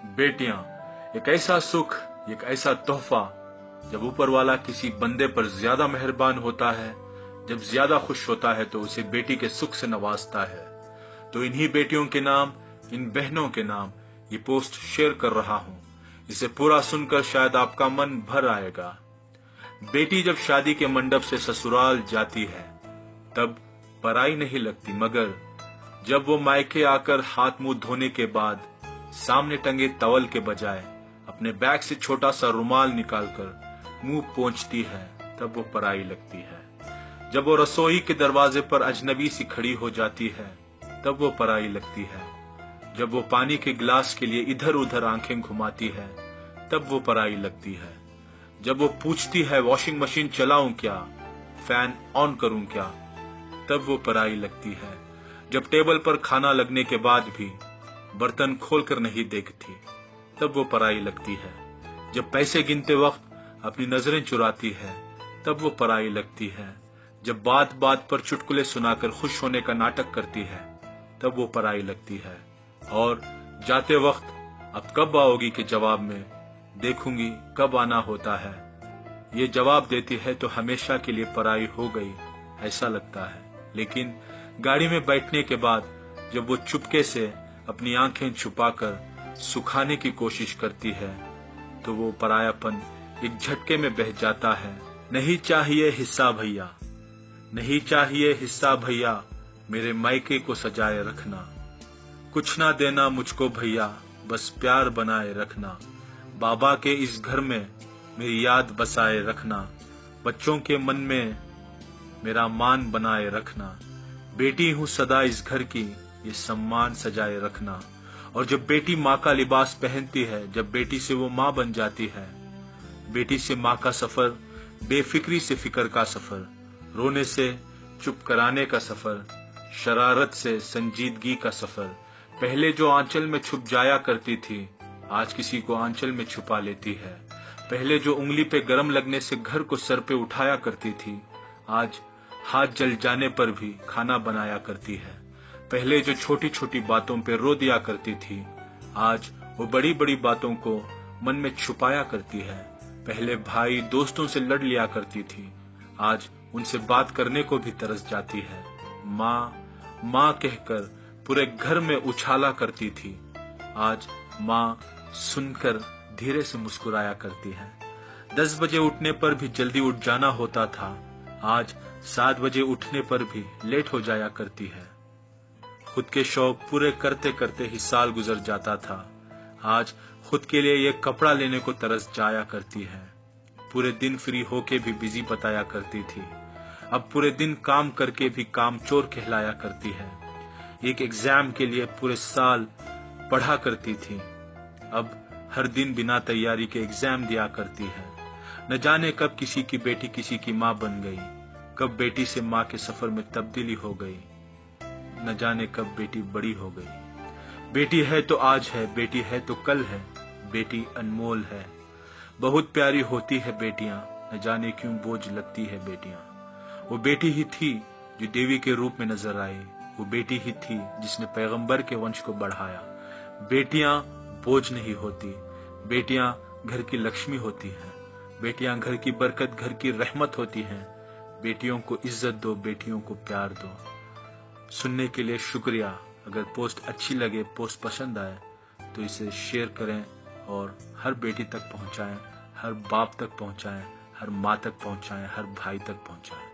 बेटियां एक ऐसा सुख, एक ऐसा तोहफा, जब ऊपर वाला किसी बंदे पर ज्यादा मेहरबान होता है, जब ज्यादा खुश होता है तो उसे बेटी के सुख से नवाजता है। तो इन्हीं बेटियों के नाम, इन बहनों के नाम ये पोस्ट शेयर कर रहा हूं। इसे पूरा सुनकर शायद आपका मन भर आएगा। बेटी जब शादी के मंडप से ससुराल जाती है तब पराई नहीं लगती, मगर जब वो मायके आकर हाथ मुंह धोने के बाद सामने टंगे टॉवल के बजाय अपने बैग से छोटा सा रुमाल निकालकर मुंह पोंछती है तब वो पराई लगती है। जब वो रसोई के दरवाजे पर अजनबी सी खड़ी हो जाती है तब वो पराई लगती है। जब वो पानी के गिलास के लिए इधर उधर आंखें घुमाती है तब वो पराई लगती है। जब वो पूछती है वॉशिंग मशीन चलाऊं क्या, फैन ऑन करूं क्या, तब वो पराई लगती है। जब टेबल पर खाना लगने के बाद भी बर्तन खोलकर नहीं देखती तब वो पराई लगती है। जब पैसे गिनते वक्त अपनी नजरें चुराती है तब वो पराई लगती है। जब बात बात पर चुटकुले सुनाकर खुश होने का नाटक करती है तब वो पराई लगती है। और जाते वक्त अब कब आओगी के जवाब में देखूंगी कब आना होता है, ये जवाब देती है तो हमेशा के लिए पराई हो गई ऐसा लगता है। लेकिन गाड़ी में बैठने के बाद जब वो चुपके से अपनी आंखें छुपाकर सुखाने की कोशिश करती है तो वो परायापन एक झटके में बह जाता है। नहीं चाहिए हिस्सा भैया, नहीं चाहिए हिस्सा भैया, मेरे मायके को सजाए रखना। कुछ ना देना मुझको भैया, बस प्यार बनाए रखना। बाबा के इस घर में मेरी याद बसाए रखना। बच्चों के मन में मेरा मान बनाए रखना। बेटी हूँ सदा इस घर की, ये सम्मान सजाए रखना। और जब बेटी माँ का लिबास पहनती है, जब बेटी से वो माँ बन जाती है, बेटी से माँ का सफर, बेफिक्री से फिक्र का सफर, रोने से चुप कराने का सफर, शरारत से संजीदगी का सफर। पहले जो आंचल में छुप जाया करती थी आज किसी को आंचल में छुपा लेती है। पहले जो उंगली पे गरम लगने से घर को सर पे उठाया करती थी आज हाथ जल जाने पर भी खाना बनाया करती है। पहले जो छोटी छोटी बातों पे रो दिया करती थी आज वो बड़ी बड़ी बातों को मन में छुपाया करती है। पहले भाई दोस्तों से लड़ लिया करती थी आज उनसे बात करने को भी तरस जाती है। माँ माँ कहकर पूरे घर में उछाला करती थी आज माँ सुनकर धीरे से मुस्कुराया करती है। 10 बजे उठने पर भी जल्दी उठ जाना होता था आज 7 बजे उठने पर भी लेट हो जाया करती है। खुद के शौक पूरे करते करते ही साल गुजर जाता था आज खुद के लिए ये कपड़ा लेने को तरस जाया करती है। पूरे दिन फ्री होके भी बिजी बताया करती थी, अब पूरे दिन काम करके भी काम चोर कहलाया करती है। एक एग्जाम के लिए पूरे साल पढ़ा करती थी, अब हर दिन बिना तैयारी के एग्जाम दिया करती है। न जाने कब किसी की बेटी किसी की माँ बन गई, कब बेटी से माँ के सफर में तब्दीली हो गई, न जाने कब बेटी बड़ी हो गई। बेटी है तो आज है, बेटी है तो कल है, बेटी अनमोल है। बहुत प्यारी होती है बेटियां, न जाने क्यों बोझ लगती है बेटियां। वो बेटी ही थी जो देवी के रूप में नजर आई, वो बेटी ही थी जिसने पैगंबर के वंश को बढ़ाया। बेटियां बोझ नहीं होती, बेटियां घर की लक्ष्मी होती हैं, बेटियां घर की बरकत, घर की रहमत होती हैं। बेटियों को इज्जत दो, बेटियों को प्यार दो। सुनने के लिए शुक्रिया। अगर पोस्ट अच्छी लगे, पोस्ट पसंद आए तो इसे शेयर करें और हर बेटी तक पहुंचाएं, हर बाप तक पहुंचाएं, हर माँ तक पहुंचाएं, हर भाई तक पहुंचाएं।